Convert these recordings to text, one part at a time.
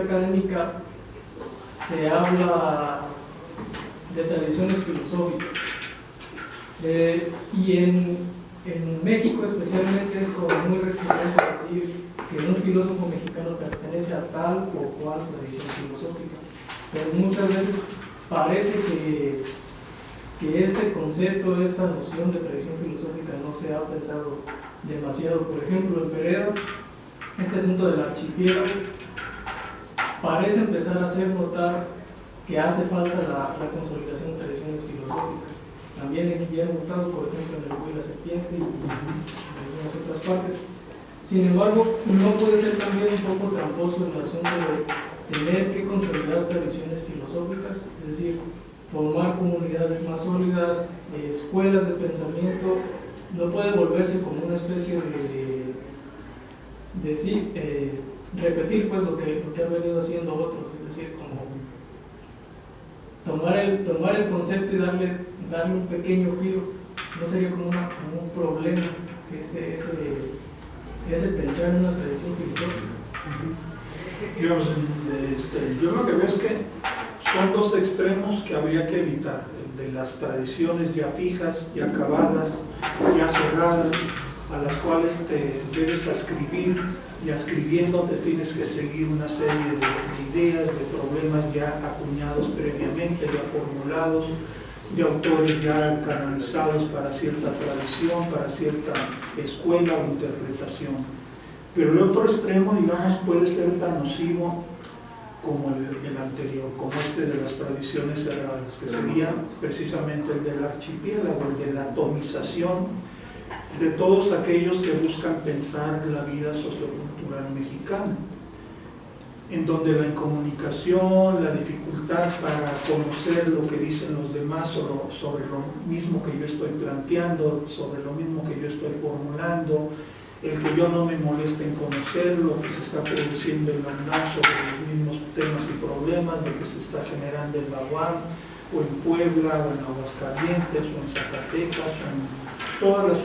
académica se habla de tradiciones filosóficas. Y en México especialmente es como muy recurrente decir que un filósofo mexicano pertenece a tal o cual tradición filosófica, pero muchas veces parece que este concepto, esta noción de tradición filosófica no se ha pensado demasiado. Por ejemplo, en Pereda, este asunto del archipiélago parece empezar a hacer notar que hace falta la consolidación de tradiciones filosóficas. También en Guillermo Hurtado, por ejemplo, en El Buey y la Serpiente y en algunas otras partes. Sin embargo, no puede ser también un poco tramposo el asunto de tener que consolidar tradiciones filosóficas, es decir, formar comunidades más sólidas, escuelas de pensamiento. No puede volverse como una especie de sí, repetir pues lo que han venido haciendo otros, es decir, como tomar el concepto y darle un pequeño giro. No sería como un problema ese pensar en una tradición filosófica. Digamos, yo lo que veo es que son dos extremos que habría que evitar: el de las tradiciones ya fijas, ya acabadas, ya cerradas, a las cuales te debes ascribir, y escribiendo te tienes que seguir una serie de ideas, de problemas ya acuñados previamente, ya formulados, de autores ya canonizados para cierta tradición, para cierta escuela o interpretación. Pero el otro extremo, digamos, puede ser tan nocivo como el anterior, como este de las tradiciones cerradas, que sería precisamente el del archipiélago, el de la atomización de todos aquellos que buscan pensar la vida sociocultural mexicana, en donde la incomunicación, la dificultad para conocer lo que dicen los demás sobre lo mismo que yo estoy planteando, sobre lo mismo que yo estoy formulando, el que yo no me moleste en conocer lo que se está produciendo en la UNAM sobre los mismos temas y problemas, lo que se está generando en la UAM, o en Puebla, o en Aguascalientes, o en Zacatecas, o en todas las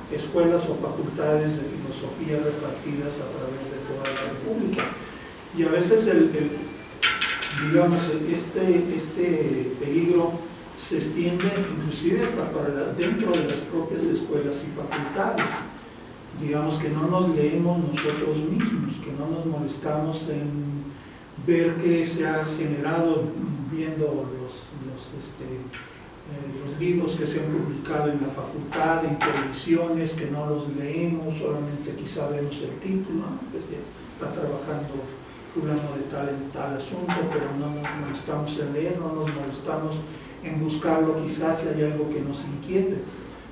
escuelas o facultades de filosofía repartidas a través de toda la República. Y a veces digamos, este peligro se extiende inclusive hasta dentro de las propias escuelas y facultades. Digamos que no nos leemos nosotros mismos, que no nos molestamos en ver qué se ha generado viendo los libros que se han publicado en la facultad, en ediciones, que no los leemos, solamente quizá vemos el título, ¿no? Que se está trabajando fulano de tal en tal asunto, pero no nos molestamos en leer, no nos molestamos en buscarlo, quizás si hay algo que nos inquiete.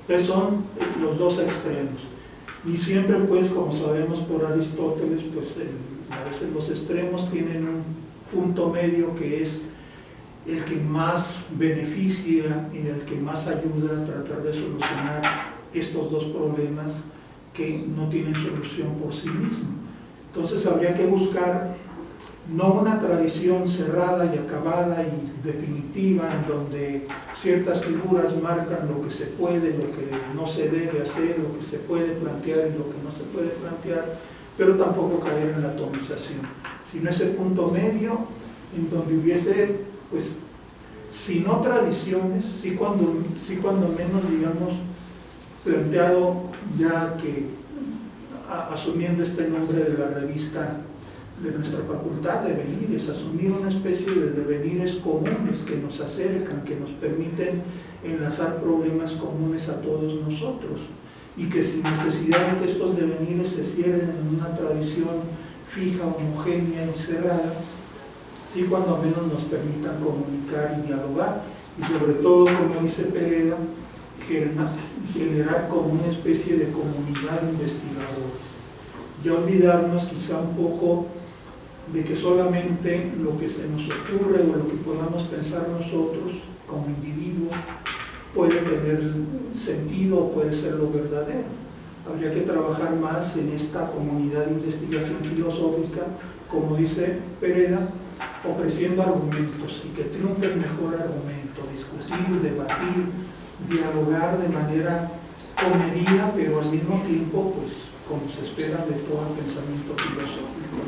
Entonces son los dos extremos. Y siempre, pues, como sabemos por Aristóteles, pues a veces los extremos tienen un punto medio que es el que más beneficia y el que más ayuda a tratar de solucionar estos dos problemas que no tienen solución por sí mismos. Entonces habría que buscar no una tradición cerrada y acabada y definitiva, en donde ciertas figuras marcan lo que se puede, lo que no se debe hacer, lo que se puede plantear y lo que no se puede plantear, pero tampoco caer en la atomización, sino ese punto medio en donde hubiese, pues, si no tradiciones, sí cuando menos, digamos, planteado, ya que asumiendo este nombre de la revista de nuestra facultad, devenires, asumir una especie de devenires comunes que nos acercan, que nos permiten enlazar problemas comunes a todos nosotros, y que sin necesidad de que estos devenires se cierren en una tradición fija, homogénea y cerrada, sí cuando menos nos permitan comunicar y dialogar, y sobre todo, como dice Pereda, generar como una especie de comunidad de investigadores. Ya olvidarnos quizá un poco de que solamente lo que se nos ocurre o lo que podamos pensar nosotros como individuos puede tener sentido o puede ser lo verdadero. Habría que trabajar más en esta comunidad de investigación filosófica, como dice Pereda, ofreciendo argumentos y que triunfe el mejor argumento, discutir, debatir, dialogar de manera comedida, pero al mismo tiempo, pues, como se espera de todo el pensamiento filosófico.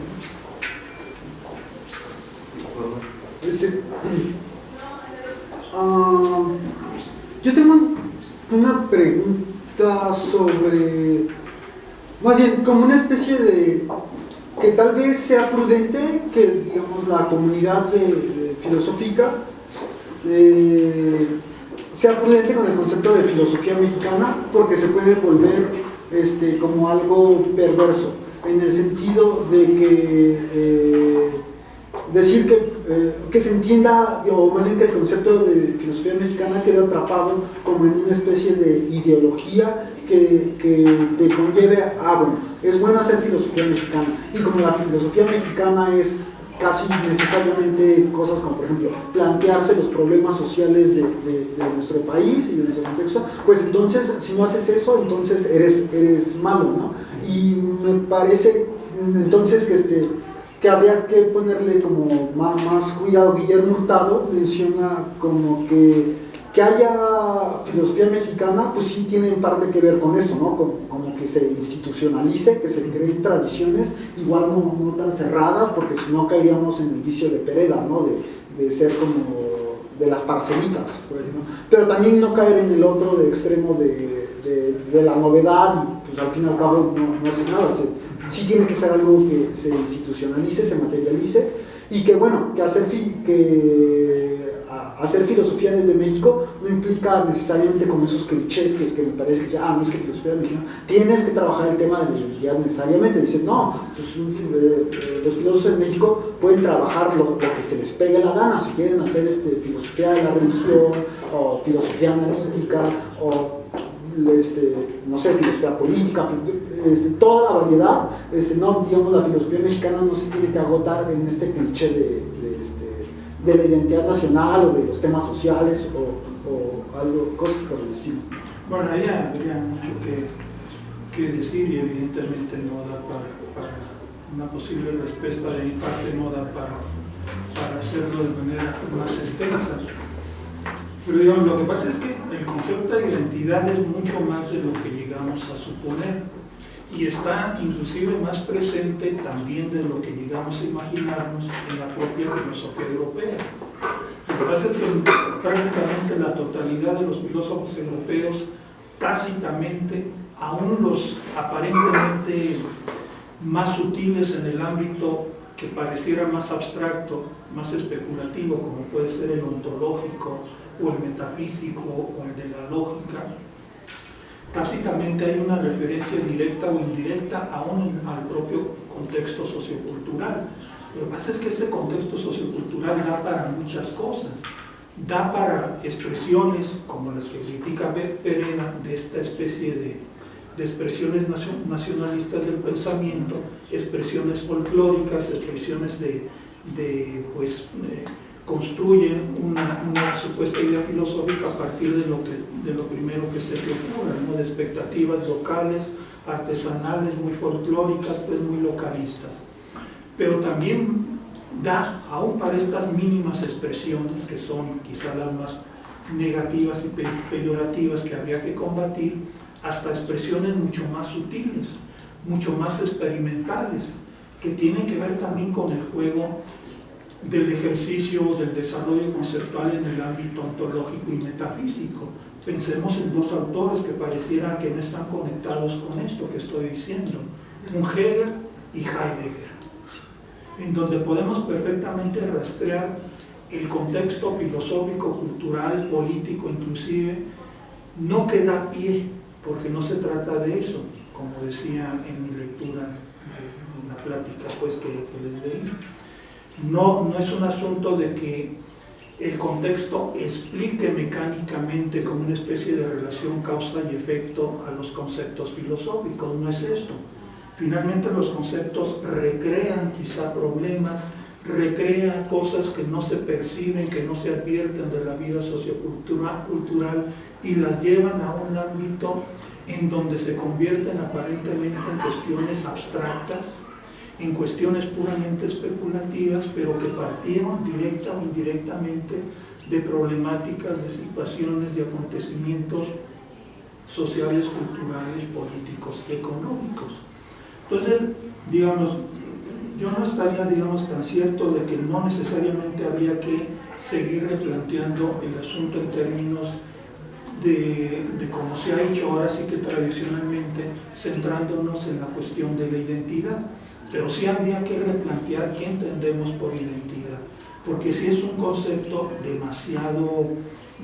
Yo tengo una pregunta sobre, más bien, como una especie de, que tal vez sea prudente que, digamos, la comunidad filosófica sea prudente con el concepto de filosofía mexicana, porque se puede volver como algo perverso, en el sentido de que decir que se entienda, o más bien que el concepto de filosofía mexicana quede atrapado como en una especie de ideología que te conlleve a, bueno, es bueno hacer filosofía mexicana, y como la filosofía mexicana es casi necesariamente cosas como, por ejemplo, plantearse los problemas sociales de nuestro país y de nuestro contexto, pues entonces, si no haces eso, entonces eres malo, ¿no? Y me parece entonces que habría que ponerle como más cuidado. Guillermo Hurtado menciona como que haya filosofía mexicana, pues sí tiene en parte que ver con esto, ¿no? Como que se institucionalice, que se creen tradiciones, igual no tan cerradas, porque si no caeríamos en el vicio de Pereda, ¿no? De ser como de las parcelitas, por ejemplo. Pero también no caer en el otro de extremo de la novedad, y pues al fin y al cabo no hace nada. Sí tiene que ser algo que se institucionalice, se materialice, y que bueno, que hacer filosofía desde México no implica necesariamente como esos clichés que me parece que dicen, no es que filosofía de México, tienes que trabajar el tema de la identidad necesariamente. Dicen, no, pues, los filósofos de México pueden trabajar lo que se les pegue la gana, si quieren hacer filosofía de la religión, o filosofía analítica, o no sé, filosofía política, toda la variedad. No, digamos, la filosofía mexicana no se tiene que agotar en este cliché de la identidad nacional o de los temas sociales o algo, cosas por el estilo. Bueno, ahí habría mucho que decir, y evidentemente no da para una posible respuesta de mi parte, no da para hacerlo de manera más extensa. Pero digamos, lo que pasa es que el concepto de identidad es mucho más de lo que llegamos a suponer, y está inclusive más presente también de lo que llegamos a imaginarnos en la propia filosofía europea. Lo que pasa es que prácticamente la totalidad de los filósofos europeos, tácitamente, aún los aparentemente más sutiles en el ámbito que pareciera más abstracto, más especulativo, como puede ser el ontológico o el metafísico o el de la lógica, tácitamente hay una referencia directa o indirecta aún al propio contexto sociocultural. Lo que pasa es que ese contexto sociocultural da para muchas cosas, da para expresiones como las que critica Pereda, de esta especie de expresiones nacionalistas del pensamiento, expresiones folclóricas, expresiones construyen una supuesta idea filosófica a partir de lo primero que se te ocurra, ¿no? De expectativas locales, artesanales, muy folclóricas, pues muy localistas. Pero también da, aún para estas mínimas expresiones, que son quizá las más negativas y peyorativas que habría que combatir, hasta expresiones mucho más sutiles, mucho más experimentales, que tienen que ver también con el juego del ejercicio, del desarrollo conceptual en el ámbito ontológico y metafísico. Pensemos en dos autores que pareciera que no están conectados con esto que estoy diciendo, un Hegel y Heidegger, en donde podemos perfectamente rastrear el contexto filosófico, cultural, político, inclusive, no que da pie, porque no se trata de eso, como decía en mi lectura, en la plática pues, que les leí. No es un asunto de que el contexto explique mecánicamente como una especie de relación causa y efecto a los conceptos filosóficos, no es esto. Finalmente los conceptos recrean quizá problemas, recrean cosas que no se perciben, que no se advierten de la vida sociocultural y las llevan a un ámbito en donde se convierten aparentemente en cuestiones abstractas, en cuestiones puramente especulativas, pero que partieron directa o indirectamente de problemáticas, de situaciones, de acontecimientos sociales, culturales, políticos y económicos. Entonces, digamos, yo no estaría, digamos, tan cierto de que no necesariamente habría que seguir replanteando el asunto en términos de cómo se ha hecho ahora sí que tradicionalmente, centrándonos en la cuestión de la identidad. Pero sí habría que replantear qué entendemos por identidad, porque si es un concepto demasiado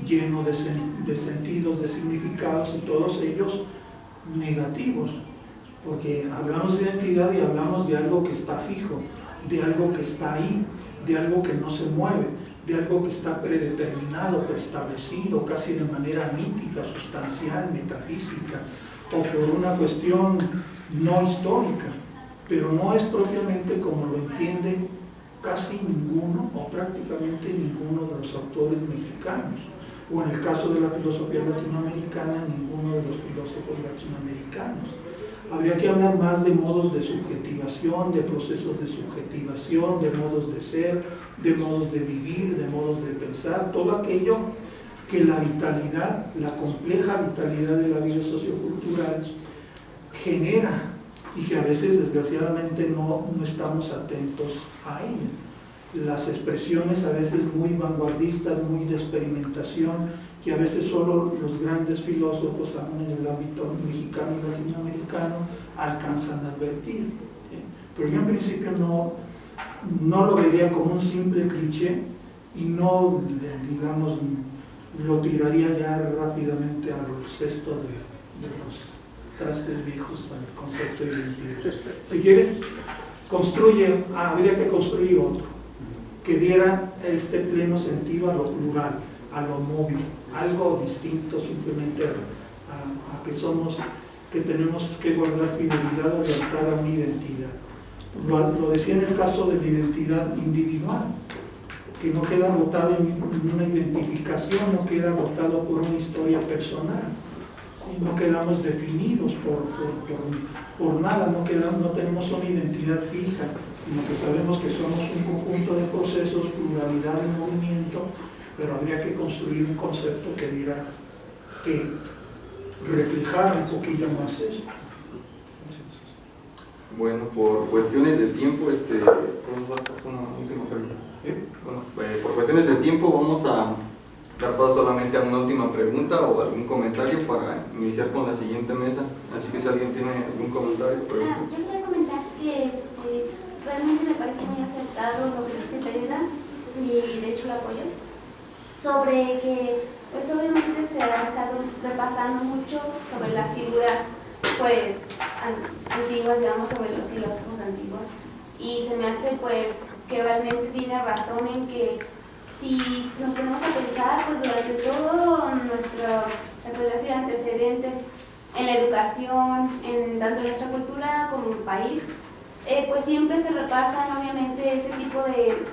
lleno de sentidos, de significados, y todos ellos negativos, porque hablamos de identidad y hablamos de algo que está fijo, de algo que está ahí, de algo que no se mueve, de algo que está predeterminado, preestablecido, casi de manera mítica, sustancial, metafísica, o por una cuestión no histórica, pero no es propiamente como lo entiende casi ninguno o prácticamente ninguno de los autores mexicanos, o en el caso de la filosofía latinoamericana, ninguno de los filósofos latinoamericanos. Habría que hablar más de modos de subjetivación, de procesos de subjetivación, de modos de ser, de modos de vivir, de modos de pensar, todo aquello que la vitalidad, la compleja vitalidad de la vida sociocultural genera y que a veces desgraciadamente no estamos atentos a ella. Las expresiones a veces muy vanguardistas, muy de experimentación, que a veces solo los grandes filósofos, aún en el ámbito mexicano y latinoamericano, alcanzan a advertir. Pero yo en principio no lo vería como un simple cliché y no, digamos, lo tiraría ya rápidamente al cesto de los trastes viejos al concepto de identidad. Si quieres, habría que construir otro, que diera este pleno sentido a lo plural, a lo móvil, algo distinto simplemente a que tenemos que guardar fidelidad o lealtad a una identidad. Lo decía en el caso de la identidad individual, que no queda agotado en una identificación, no queda agotado por una historia personal, ¿sí? No quedamos definidos por nada, no tenemos una identidad fija, sino que sabemos que somos un conjunto de procesos, pluralidad de movimiento, pero habría que construir un concepto que reflejara un poquillo más eso. Bueno, por cuestiones de tiempo, una última pregunta. Bueno, por cuestiones de tiempo vamos a dar paso solamente a una última pregunta o algún comentario para iniciar con la siguiente mesa. Así que si alguien tiene algún comentario, pregunta. Yo quería comentar que realmente me parece muy acertado lo que dice Teresa, y de hecho lo apoyo, sobre que pues obviamente se ha estado repasando mucho sobre las figuras pues antiguas, digamos, sobre los filósofos antiguos, y se me hace pues que realmente tiene razón en que si nos ponemos a pensar, pues durante todo nuestro, se podría decir, antecedentes en la educación, tanto en nuestra cultura como en el país, pues siempre se repasan obviamente ese tipo de,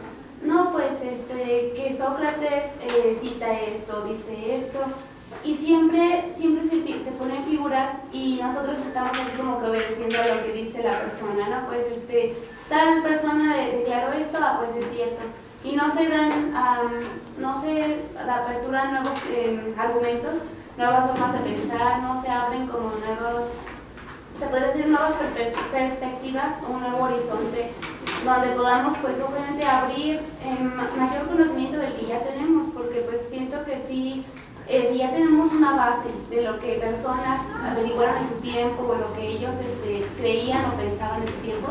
no, pues que Sócrates cita esto, dice esto, y siempre se ponen figuras y nosotros estamos así como que obedeciendo a lo que dice la persona, ¿no? Pues tal persona declaró esto, pues es cierto. Y no se aperturan nuevos argumentos, nuevas formas de pensar, no se abren como se puede decir nuevas perspectivas o un nuevo horizonte donde podamos pues obviamente abrir mayor conocimiento del que ya tenemos, porque pues siento que si ya tenemos una base de lo que personas averiguaron en su tiempo o lo que ellos creían o pensaban en su tiempo,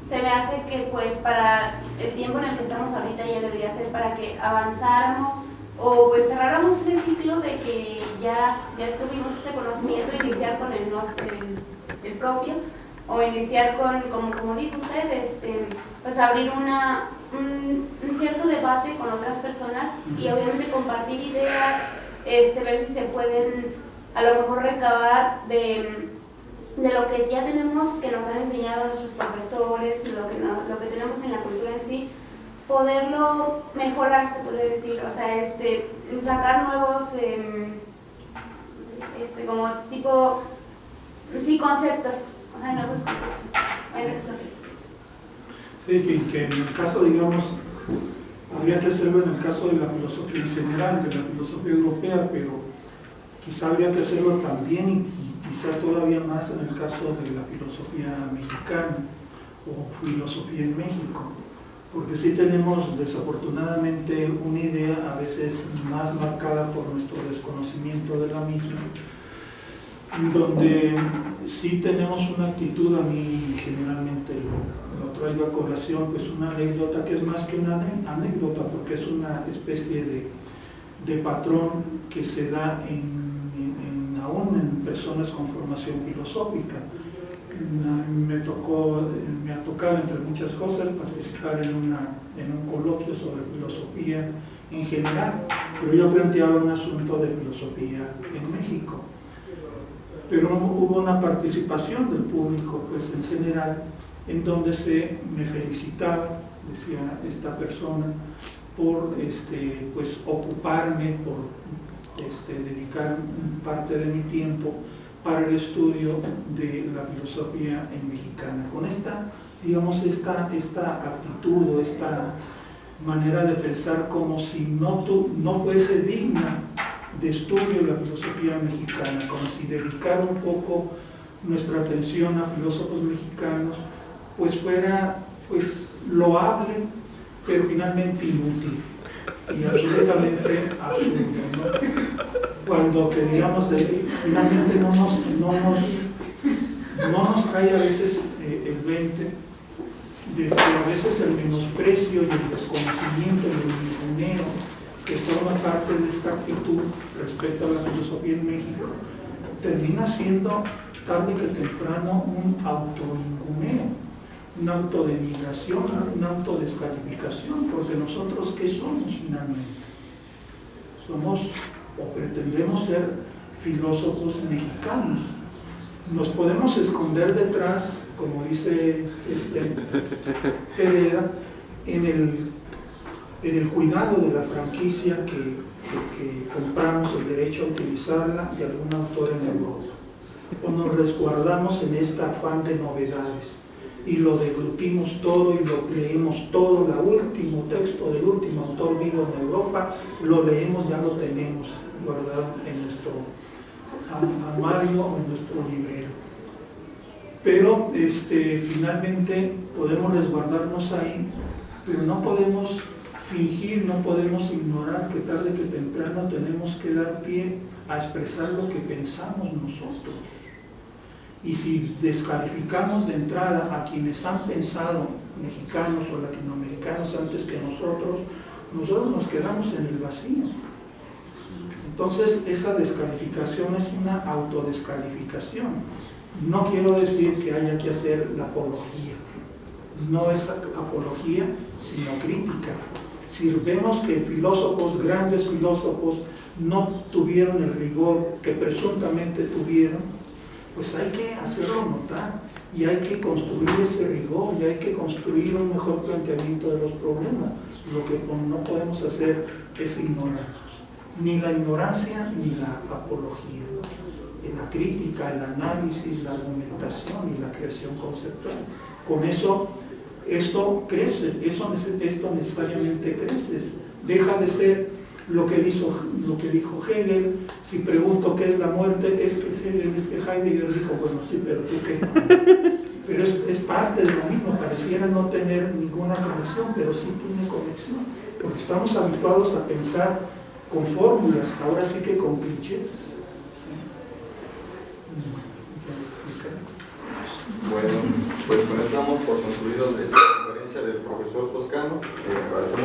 se me hace que pues para el tiempo en el que estamos ahorita ya debería ser para que avanzáramos o pues cerráramos ese ciclo de que ya tuvimos ese conocimiento, iniciar con el propio, o iniciar con, como dijo usted, pues abrir un cierto debate con otras personas y obviamente compartir ideas, ver si se pueden a lo mejor recabar de lo que ya tenemos, que nos han enseñado nuestros profesores, lo que tenemos en la cultura en sí, poderlo mejorar, se podría decir, o sea, sacar nuevos, como tipo, sí, conceptos, o sea, nuevos conceptos. Sí, que en el caso, digamos, habría que hacerlo en el caso de la filosofía en general, de la filosofía europea, pero quizá habría que hacerlo también y quizá todavía más en el caso de la filosofía mexicana, o filosofía en México, porque sí tenemos desafortunadamente una idea a veces más marcada por nuestro desconocimiento de la misma, en donde sí tenemos una actitud, a mí generalmente lo traigo a colación, pues una anécdota que es más que una anécdota, porque es una especie de patrón que se da aún en personas con formación filosófica. Me ha tocado, entre muchas cosas, participar en un coloquio sobre filosofía en general, pero yo planteaba un asunto de filosofía en México. Pero hubo una participación del público, pues en general, en donde me felicitaba, decía esta persona, por pues ocuparme, por dedicar parte de mi tiempo para el estudio de la filosofía mexicana. Con esta, digamos, esta actitud o esta manera de pensar como si no fuese digna de estudio la filosofía mexicana, como si dedicar un poco nuestra atención a filósofos mexicanos pues fuera pues loable, pero finalmente inútil y absolutamente absurdo, ¿no? Cuando que digamos finalmente no nos cae a veces el 20 de que a veces el menosprecio y el desconocimiento y el ninguneo que forma parte de esta actitud respecto a la filosofía en México termina siendo tarde que temprano un autoninguneo, una autodenigración, una autodescalificación, porque nosotros ¿qué somos finalmente? Somos o pretendemos ser filósofos mexicanos. Nos podemos esconder detrás, como dice Pereda, en el cuidado de la franquicia que compramos el derecho a utilizarla de algún autor en Europa. O nos resguardamos en este afán de novedades y lo deglutimos todo y lo leemos todo, el último texto del último autor vivo en Europa, lo leemos, ya lo tenemos guardado en nuestro armario o en nuestro librero. Pero finalmente podemos resguardarnos ahí, pero no podemos fingir, no podemos ignorar que tarde que temprano tenemos que dar pie a expresar lo que pensamos nosotros. Y si descalificamos de entrada a quienes han pensado, mexicanos o latinoamericanos antes que nosotros nos quedamos en el vacío. Entonces esa descalificación es una autodescalificación. No quiero decir que haya que hacer la apología. No es apología, sino crítica. Si vemos que filósofos, grandes filósofos, no tuvieron el rigor que presuntamente tuvieron, pues hay que hacerlo notar y hay que construir ese rigor y hay que construir un mejor planteamiento de los problemas. Lo que no podemos hacer es ignorarlos. Ni la ignorancia ni la apología. La crítica, el análisis, la argumentación y la creación conceptual. Con eso, esto crece, esto necesariamente crece. Deja de ser lo que dijo Hegel. Si pregunto qué es la muerte, es que Heidegger dijo, bueno, sí, pero ¿tú qué? Pero es parte de lo mismo, pareciera no tener ninguna conexión, pero sí tiene conexión, porque estamos habituados a pensar con fórmulas, ahora sí que con clichés. Bueno, pues con esto damos por concluido esta conferencia del profesor Toscano. Agradecemos